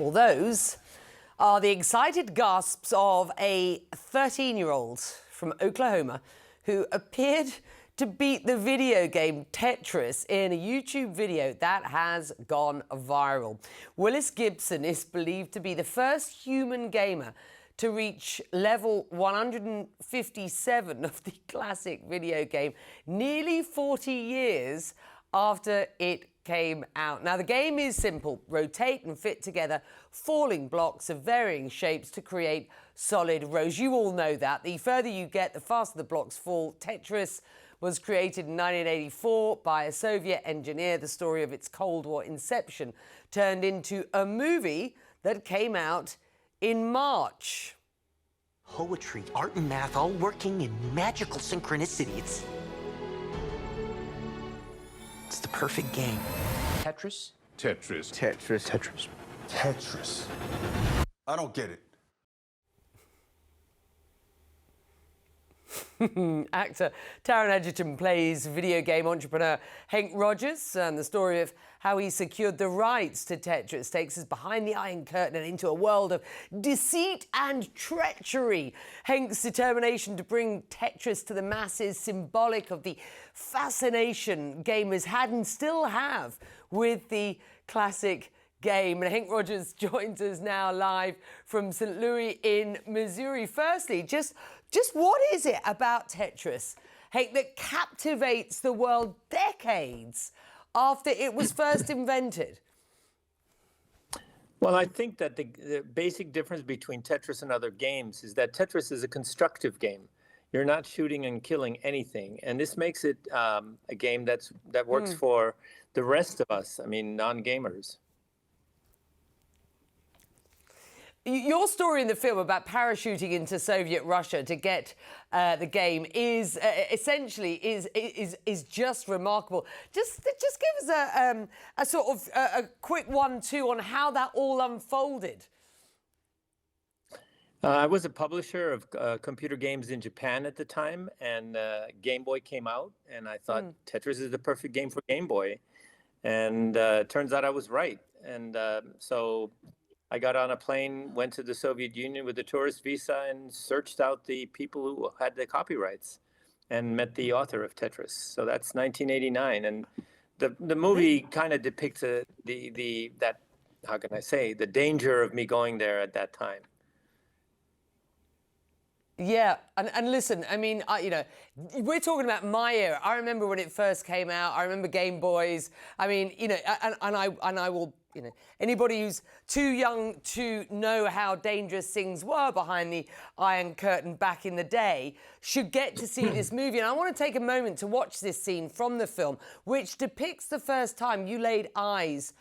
Well, those are the excited gasps of a 13-year-old from Oklahoma who appeared to beat the video game Tetris in a YouTube video that has gone viral. Willis Gibson is believed to be the first human gamer to reach level 157 of the classic video game, nearly 40 years after it came out. Now, the game is simple. Rotate and fit together falling blocks of varying shapes to create solid rows. You all know that. The further you get, the faster the blocks fall. Tetris was created in 1984 by a Soviet engineer. The story of its Cold War inception turned into a movie that came out in March. Poetry, art, and math all working in magical synchronicity. It's the perfect game. Tetris? Tetris. Tetris. Tetris. Tetris. I don't get it. Actor Taron Egerton plays video game entrepreneur Hank Rogers, and the story of how he secured the rights to Tetris takes us behind the Iron Curtain and into a world of deceit and treachery. Hank's determination to bring Tetris to the masses, symbolic of the fascination gamers had and still have with the classic game. And Hank Rogers joins us now live from St. Louis in Missouri. Firstly, just what is it about Tetris, Hank, that captivates the world decades after it was first invented? Well, I think that the basic difference between Tetris and other games is that Tetris is a constructive game. You're not shooting and killing anything, and this makes it a game that works for the rest of us. I mean, non-gamers. Your story in the film about parachuting into Soviet Russia to get the game is essentially just remarkable. Just give us a sort of a quick 1-2 on how that all unfolded. I was a publisher of computer games in Japan at the time, and Game Boy came out, and I thought Tetris is the perfect game for Game Boy, and turns out I was right, and so I got on a plane, went to the Soviet Union with a tourist visa, and searched out the people who had the copyrights and met the author of Tetris. So that's 1989. And the movie kind of depicts that, how can I say, the danger of me going there at that time. Yeah, and listen, I mean, you know, we're talking about my era. I remember when it first came out. I remember Game Boys. I mean, you know, and I will, you know, anybody who's too young to know how dangerous things were behind the Iron Curtain back in the day should get to see this movie. And I want to take a moment to watch this scene from the film, which depicts the first time you laid eyes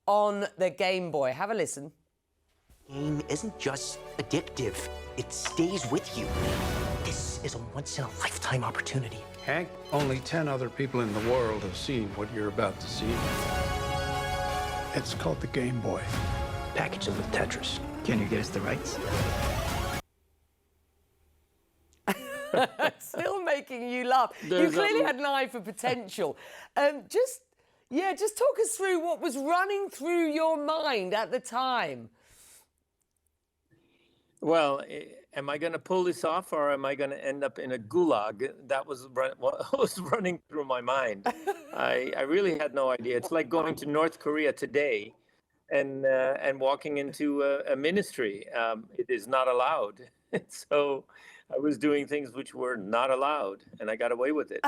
on the Game Boy. Have a listen. Game isn't just addictive. It stays with you. This is a once-in-a-lifetime opportunity. Hank, only 10 other people in the world have seen what you're about to see. It's called the Game Boy. Package it with Tetris. Can you get us the rights? Still making you laugh. You clearly had an eye for potential. Just talk us through what was running through your mind at the time. Well, am I going to pull this off, or am I going to end up in a gulag? That was what was running through my mind. I really had no idea. It's like going to North Korea today and walking into a ministry. It is not allowed. So I was doing things which were not allowed, and I got away with it.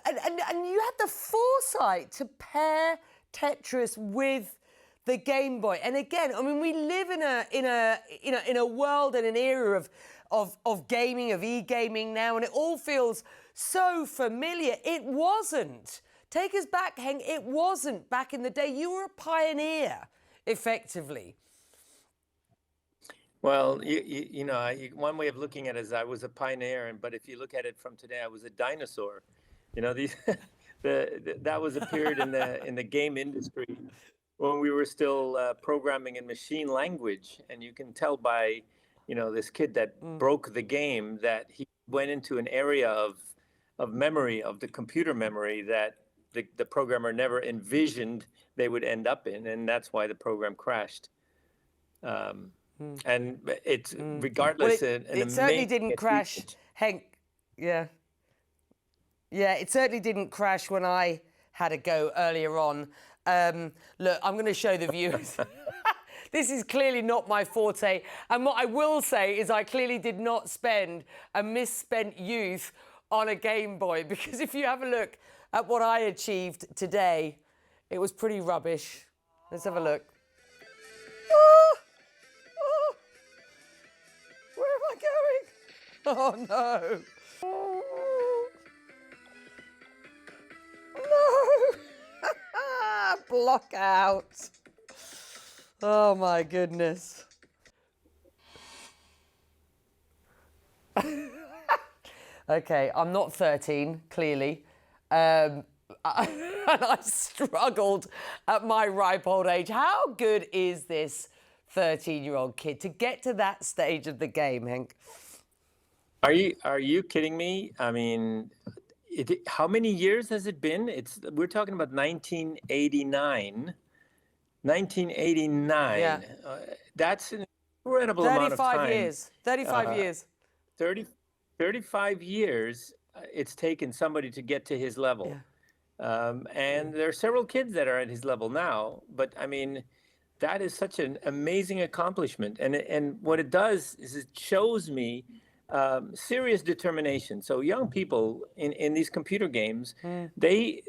And you had the foresight to pair Tetris with the Game Boy. And again, I mean, we live in a world and an era of gaming, of e-gaming now, and it all feels so familiar. It wasn't. Take us back, Hank. It wasn't back in the day. You were a pioneer, effectively. Well, you know, one way of looking at it is I was a pioneer, but if you look at it from today, I was a dinosaur. You know, that was a period in the game industry when we were still programming in machine language, and you can tell by, you know, this kid that broke the game that he went into an area of memory, of the computer memory, that the programmer never envisioned they would end up in, and that's why the program crashed. And it's regardless. Well, it certainly didn't crash, achievement. Henk. Yeah. Yeah, it certainly didn't crash when I had a go earlier on. Look, I'm going to show the viewers. This is clearly not my forte. And what I will say is I clearly did not spend a misspent youth on a Game Boy, because if you have a look at what I achieved today, it was pretty rubbish. Let's have a look. Ah! Ah! Where am I going? Oh, no. Oh, no. Block out. Oh, my goodness. Okay, I'm not 13, clearly. And I struggled at my ripe old age. How good is this 13-year-old kid to get to that stage of the game, Henk? Are you kidding me? I mean, how many years has it been? We're talking about 1989. 1989. Yeah. That's an incredible amount of time. 35 years. 35 years. 35 years it's taken somebody to get to his level. Yeah. And there are several kids that are at his level now, but I mean, that is such an amazing accomplishment. And what it does is it shows me serious determination. So young people in these computer games, they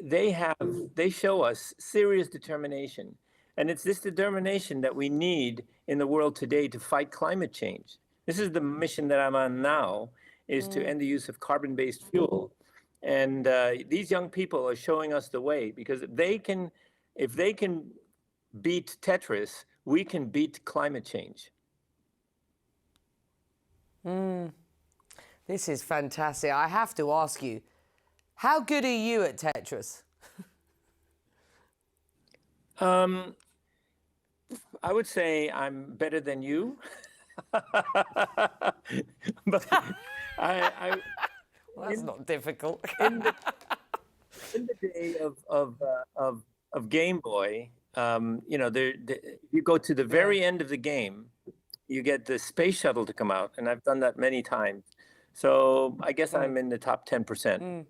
show us serious determination. And it's this determination that we need in the world today to fight climate change. This is the mission that I'm on now, is to end the use of carbon-based fuel. And these young people are showing us the way, because if they can beat Tetris, we can beat climate change. This is fantastic. I have to ask you, how good are you at Tetris? I would say I'm better than you. But Well, that's not difficult. in the day of Game Boy, you know, you go to the very end of the game, you get the space shuttle to come out, and I've done that many times. So I guess I'm in the top 10%.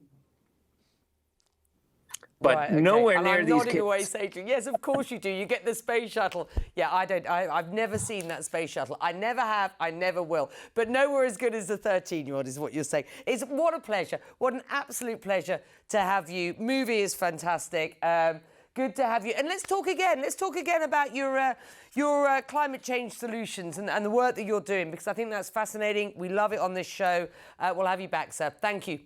But Right, okay. nowhere And near I'm these nodding kids. away sagely. Yes, of course you do. You get the space shuttle. Yeah, I've never seen that space shuttle. I never have. I never will. But nowhere as good as the 13-year-old is what you're saying. What a pleasure. What an absolute pleasure to have you. Movie is fantastic. Good to have you. And let's talk again. Let's talk again about your climate change solutions and the work that you're doing, because I think that's fascinating. We love it on this show. We'll have you back, sir. Thank you.